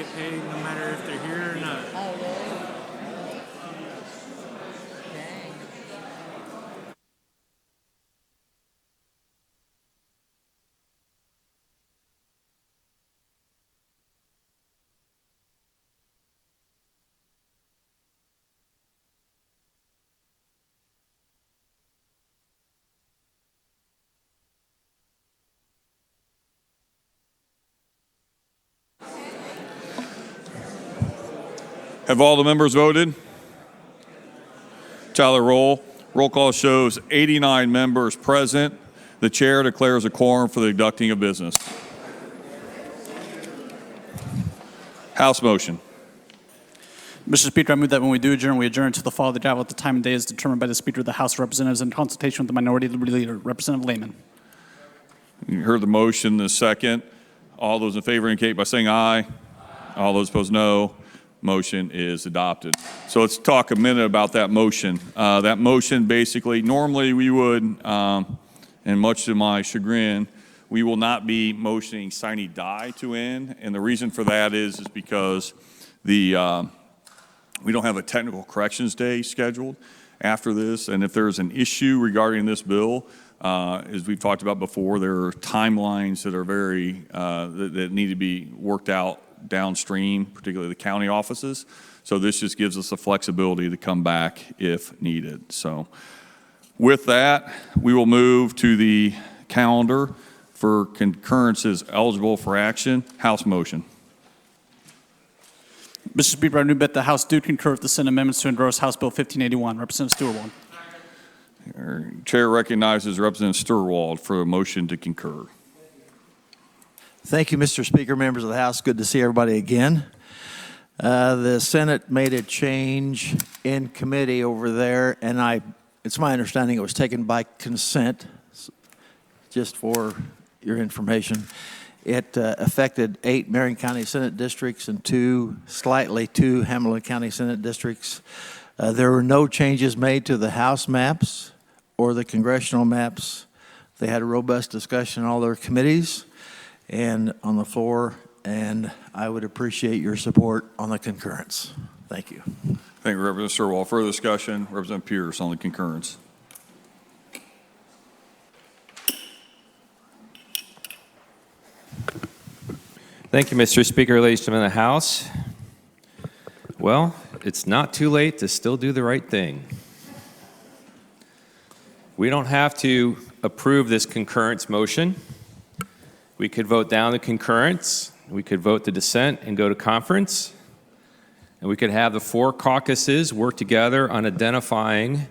get paid no matter if they're here or not. Oh, really? Dang. Have all the members voted? Tyler, roll. Roll call shows 89 members present. The chair declares a quorum for the conducting of business. House motion. Mr. Speaker, I move that when we do adjourn, we adjourn to the fall of the gavel at the time and day as determined by the Speaker of the House of Representatives in consultation with the Minority Leader, Representative Lehman. You heard the motion, the second. All those in favor indicate by saying aye. All those opposed, no. Motion is adopted. So let's talk a minute about that motion. That motion basically, normally we would, and much to my chagrin, we will not be motioning sine die to end. And the reason for that is because we don't have a technical corrections day scheduled after this. And if there's an issue regarding this bill, as we've talked about before, there are timelines that are that need to be worked out downstream, particularly the county offices. So this just gives us the flexibility to come back if needed. So with that, we will move to the calendar for concurrences eligible for action. House motion. Mr. Speaker, I move that the House do concur with the Senate amendments to endorse House Bill 1581. Representative Stewart-Wald. Chair recognizes Representative Stewart-Wald for a motion to concur. Thank you, Mr. Speaker, members of the House. Good to see everybody again. The Senate made a change in committee over there, and it's my understanding it was taken by consent, just for your information. It affected 8 Marion County Senate districts and 2 Hamilton County Senate districts. There were no changes made to the House maps or the congressional maps. They had a robust discussion in all their committees and on the floor, and I would appreciate your support on the concurrence. Thank you. Thank you, Representative Stewart-Wald. Further discussion, Representative Pierce on the concurrence. Thank you, Mr. Speaker, ladies and gentlemen of the House. Well, it's not too late to still do the right thing. We don't have to approve this concurrence motion. We could vote down the concurrence, we could vote the dissent and go to conference, and we could have the 4 caucuses work together on identifying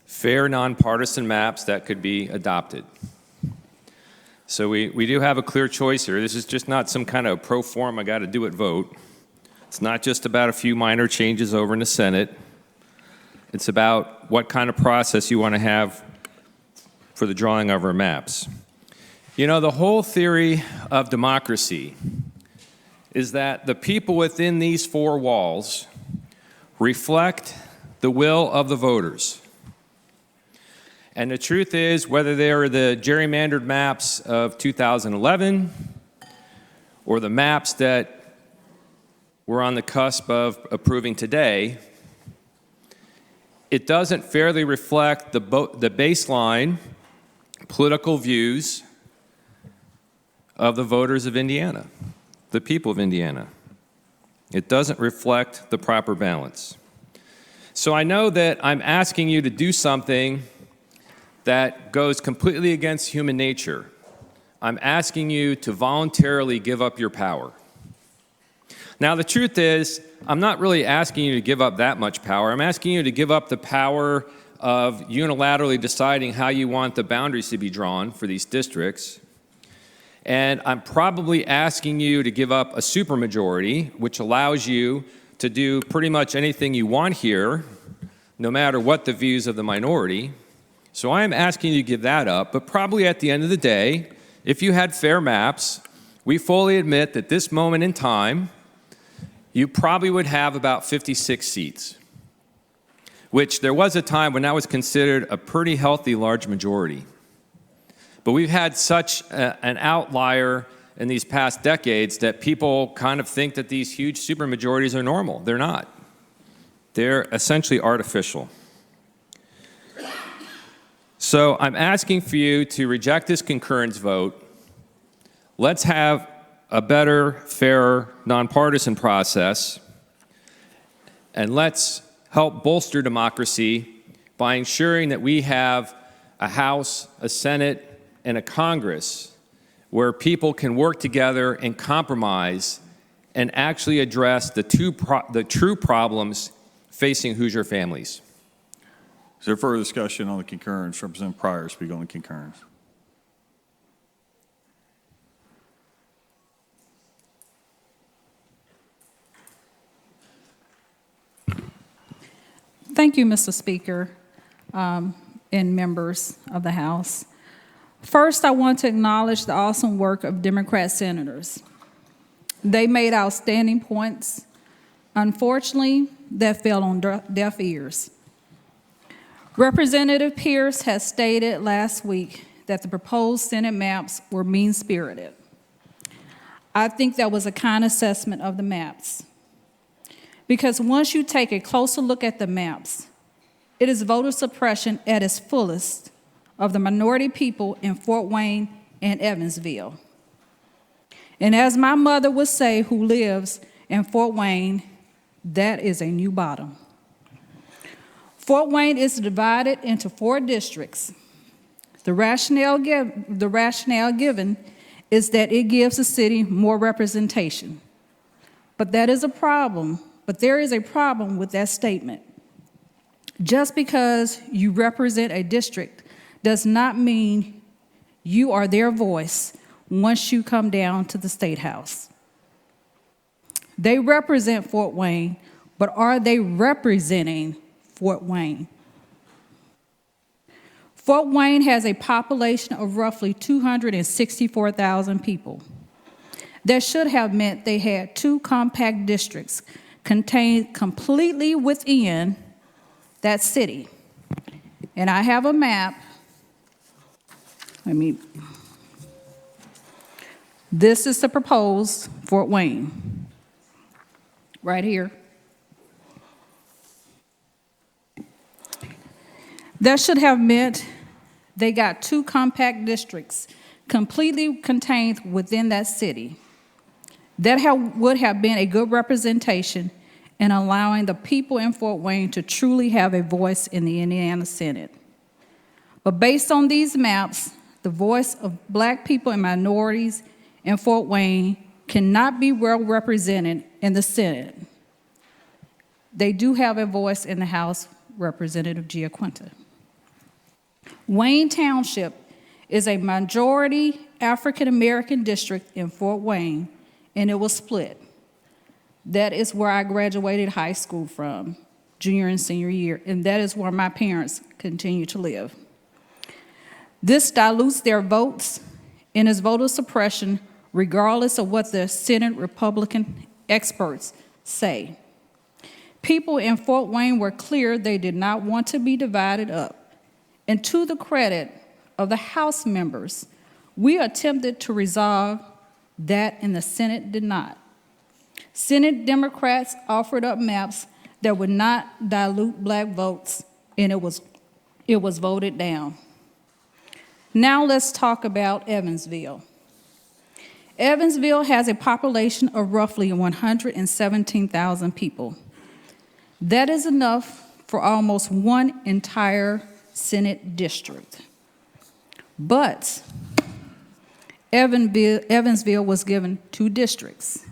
fair, nonpartisan maps that could be adopted. So we do have a clear choice here. This is just not some kind of pro forma, got to do it vote. It's not just about a few minor changes over in the Senate. It's about what kind of process you want to have for the drawing of our maps. You know, the whole theory of democracy is that the people within these 4 walls reflect the will of the voters. And the truth is, whether they're the gerrymandered maps of 2011 or the maps that we're on the cusp of approving today, it doesn't fairly reflect the baseline political views of the voters of Indiana, the people of Indiana. It doesn't reflect the proper balance. So I know that I'm asking you to do something that goes completely against human nature. I'm asking you to voluntarily give up your power. Now, the truth is, I'm not really asking you to give up that much power. I'm asking you to give up the power of unilaterally deciding how you want the boundaries to be drawn for these districts. And I'm probably asking you to give up a supermajority, which allows you to do pretty much anything you want here, no matter what the views of the minority. So I am asking you to give that up, but probably at the end of the day, if you had fair maps, we fully admit that this moment in time, you probably would have about 56 seats, which there was a time when that was considered a pretty healthy large majority. But we've had such an outlier in these past decades that people kind of think that these huge supermajorities are normal. They're not. They're essentially artificial. So I'm asking for you to reject this concurrence vote. Let's have a better, fairer, nonpartisan process, and let's help bolster democracy by ensuring that we have a House, a Senate, and a Congress where people can work together and compromise and actually address the true problems facing Hoosier families. Is there further discussion on the concurrence? Representative Pryor, speak on the concurrence. Thank you, Mr. Speaker, and members of the House. First, I want to acknowledge the awesome work of Democrat senators. They made outstanding points. Unfortunately, that fell on deaf ears. Representative Pierce has stated last week that the proposed Senate maps were mean-spirited. I think that was a kind assessment of the maps. Because once you take a closer look at the maps, it is voter suppression at its fullest of the minority people in Fort Wayne and Evansville. And as my mother would say, who lives in Fort Wayne, that is a new bottom. Fort Wayne is divided into 4 districts. The rationale given is that it gives the city more representation. But that is a problem. But there is a problem with that statement. Just because you represent a district does not mean you are their voice once you come down to the State House. They represent Fort Wayne, but are they representing Fort Wayne? Fort Wayne has a population of roughly 264,000 people. That should have meant they had 2 compact districts contained completely within that city. And I have a map. This is the proposed Fort Wayne, right here. That should have meant they got 2 compact districts completely contained within that city. That would have been a good representation in allowing the people in Fort Wayne to truly have a voice in the Indiana Senate. But based on these maps, the voice of Black people and minorities in Fort Wayne cannot be well represented in the Senate. They do have a voice in the House, Representative GiaQuinta. Wayne Township is a majority African American district in Fort Wayne, and it was split. That is where I graduated high school from, junior and senior year, and that is where my parents continue to live. This dilutes their votes and is voter suppression regardless of what the Senate Republican experts say. People in Fort Wayne were clear they did not want to be divided up. And to the credit of the House members, we attempted to resolve that, and the Senate did not. Senate Democrats offered up maps that would not dilute Black votes, and it was voted down. Now let's talk about Evansville. Evansville has a population of roughly 117,000 people. That is enough for almost 1 entire Senate district. But Evansville was given 2 districts.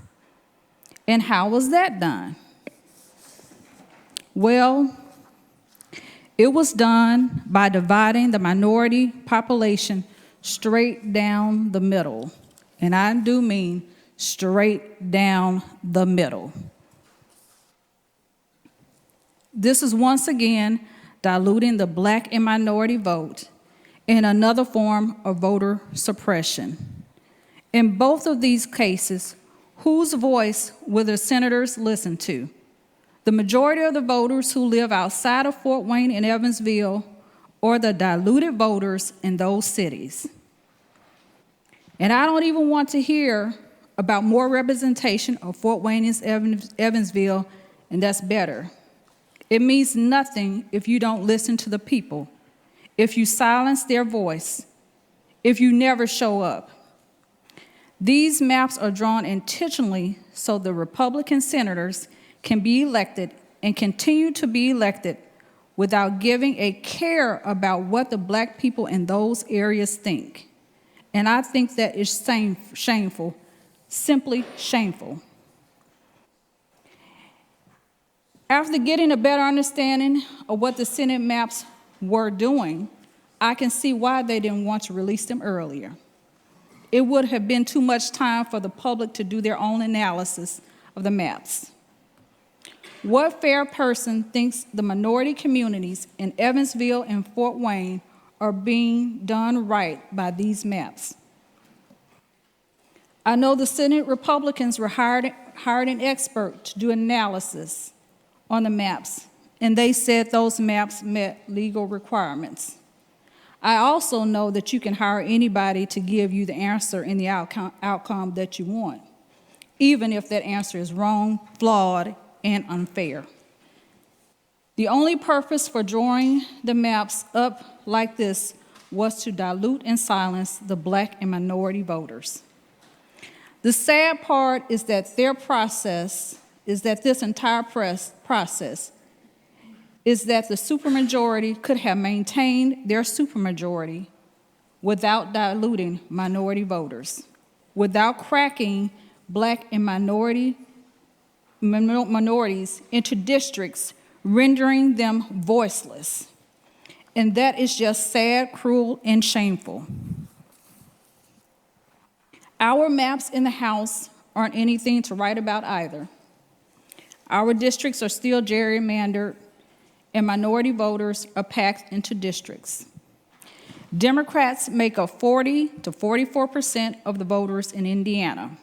And how was that done? Well, it was done by dividing the minority population straight down the middle. And I do mean straight down the middle. This is once again diluting the Black and minority vote in another form of voter suppression. In both of these cases, whose voice will the senators listen to? The majority of the voters who live outside of Fort Wayne and Evansville, or the diluted voters in those cities? And I don't even want to hear about more representation of Fort Wayne and Evansville, and that's better. It means nothing if you don't listen to the people, if you silence their voice, if you never show up. These maps are drawn intentionally so the Republican senators can be elected and continue to be elected without giving a care about what the black people in those areas think. And I think that is shameful, simply shameful. After getting a better understanding of what the Senate maps were doing, I can see why they didn't want to release them earlier. It would have been too much time for the public to do their own analysis of the maps. What fair person thinks the minority communities in Evansville and Fort Wayne are being done right by these maps? I know the Senate Republicans were hired an expert to do analysis on the maps, and they said those maps met legal requirements. I also know that you can hire anybody to give you the answer and the outcome that you want, even if that answer is wrong, flawed, and unfair. The only purpose for drawing the maps up like this was to dilute and silence the black and minority voters. The sad part is that this entire process is that the supermajority could have maintained their supermajority without diluting minority voters, without cracking black and minorities into districts, rendering them voiceless. And that is just sad, cruel, and shameful. Our maps in the House aren't anything to write about either. Our districts are still gerrymandered, and minority voters are packed into districts. Democrats make up 40 to 44% of the voters in Indiana,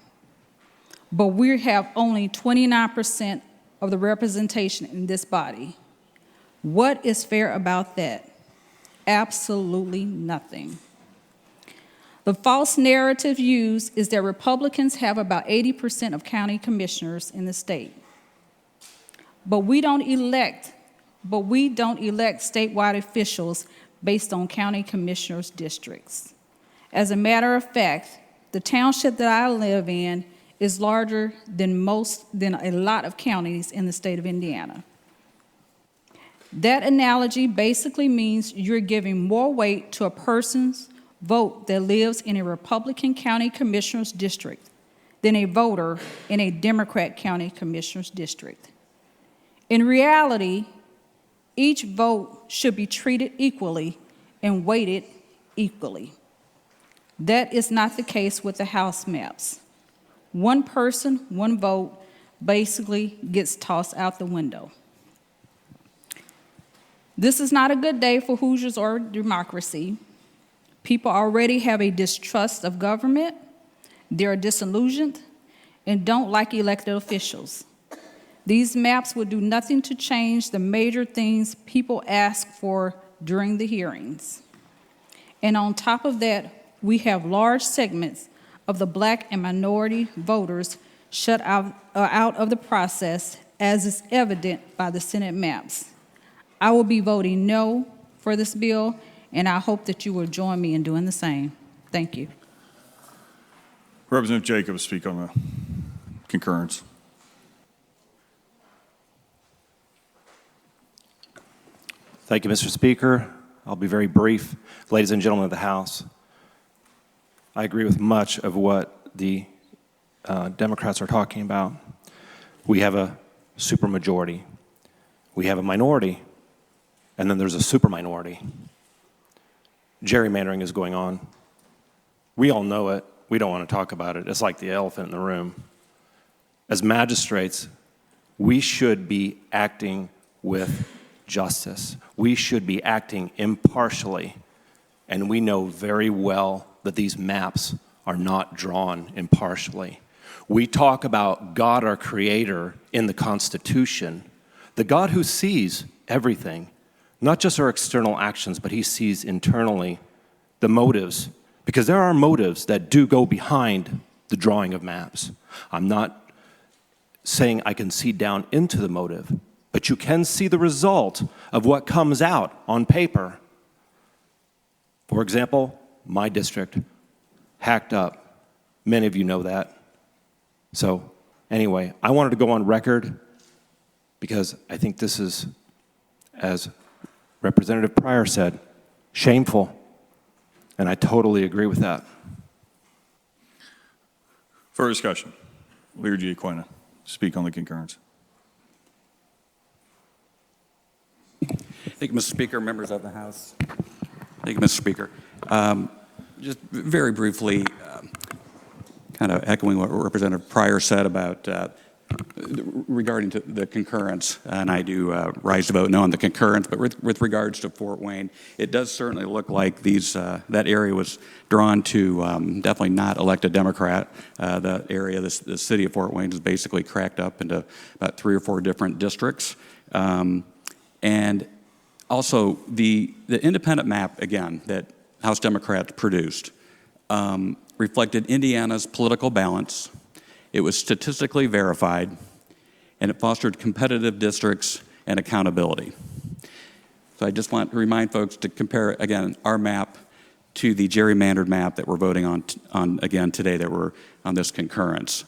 but we have only 29% of the representation in this body. What is fair about that? Absolutely nothing. The false narrative used is that Republicans have about 80% of county commissioners in the state. But we don't elect statewide officials based on county commissioners' districts. As a matter of fact, the township that I live in is larger than a lot of counties in the state of Indiana. That analogy basically means you're giving more weight to a person's vote that lives in a Republican county commissioner's district than a voter in a Democrat county commissioner's district. In reality, each vote should be treated equally and weighted equally. That is not the case with the House maps. One person, one vote basically gets tossed out the window. This is not a good day for Hoosiers or democracy. People already have a distrust of government, they're disillusioned, and don't like elected officials. These maps would do nothing to change the major things people ask for during the hearings. And on top of that, we have large segments of the black and minority voters shut out of the process, as is evident by the Senate maps. I will be voting no for this bill, and I hope that you will join me in doing the same. Thank you. Representative Jacobs, speak on the concurrence. Thank you, Mr. Speaker. I'll be very brief. Ladies and gentlemen of the House, I agree with much of what the Democrats are talking about. We have a supermajority. We have a minority, and then there's a superminority. Gerrymandering is going on. We all know it. We don't want to talk about it. It's like the elephant in the room. As magistrates, we should be acting with justice. We should be acting impartially, and we know very well that these maps are not drawn impartially. We talk about God, our Creator, in the Constitution, the God who sees everything, not just our external actions, but He sees internally the motives Because there are motives that do go behind the drawing of maps. I'm not saying I can see down into the motive, but you can see the result of what comes out on paper. For example, my district, hacked up. Many of you know that. So anyway, I wanted to go on record because I think this is, as Representative Pryor said, shameful. And I totally agree with that. Further discussion. Leader GiaQuinta, speak on the concurrence. Thank you, Mr. Speaker, members of the House. Thank you, Mr. Speaker. Just very briefly, kind of echoing what Representative Pryor said about regarding to the concurrence, and I do rise to vote no on the concurrence, but with regards to Fort Wayne, it does certainly look like that area was drawn to definitely not elect a Democrat. The area, the city of Fort Wayne is basically cracked up into about 3 or 4 different districts. And also, the independent map, again, that House Democrats produced reflected Indiana's political balance. It was statistically verified, and it fostered competitive districts and accountability. So I just want to remind folks to compare, again, our map to the gerrymandered map that we're voting on again today, that we're on this concurrence.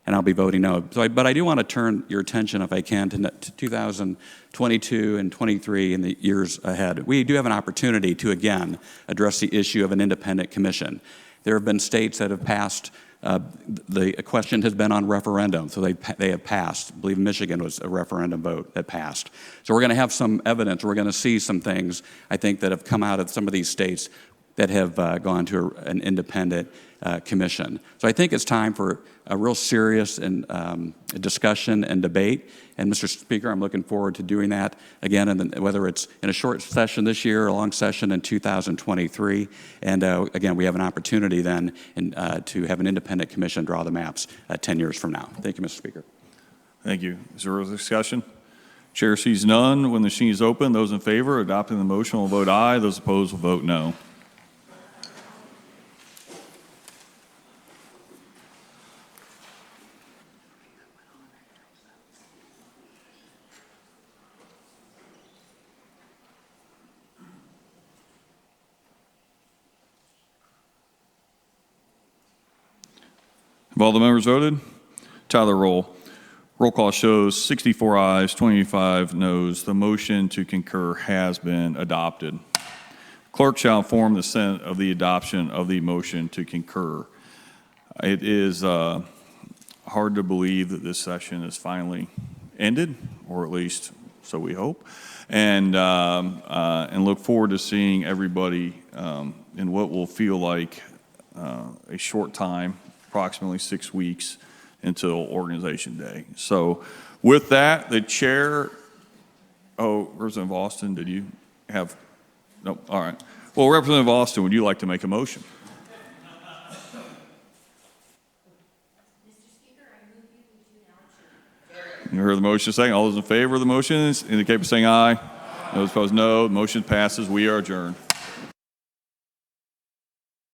And I'll be voting no. But I do want to turn your attention, if I can, to 2022 and 23 and the years ahead. We do have an opportunity to, again, address the issue of an independent commission. There have been states that have passed, the question has been on referendum, so they have passed. I believe Michigan was a referendum vote that passed. So we're going to have some evidence, we're going to see some things, I think, that have come out of some of these states that have gone to an independent commission. So I think it's time for a real serious and discussion and debate. And Mr. Speaker, I'm looking forward to doing that again, and whether it's in a short session this year or a long session in 2023. And again, we have an opportunity then to have an independent commission draw the maps 10 years from now. Thank you, Mr. Speaker. Thank you. Is there other discussion? Chair sees none. When the machine is open, those in favor of adopting the motion will vote aye. Those opposed will vote no. Have all the members voted? Tyler, roll. Roll call shows 64 ayes, 25 noes. The motion to concur has been adopted. Clerk shall inform the Senate of the adoption of the motion to concur. It is hard to believe that this session is finally ended, or at least so we hope, and look forward to seeing everybody in what will feel like a short time, approximately 6 weeks until Organization Day. So with that, the chair, Representative Austin, did you have, no, all right. Well, Representative Austin, would you like to make a motion? You heard the motion saying, all those in favor of the motion indicate by saying aye. Those opposed, no. The motion passes. We are adjourned.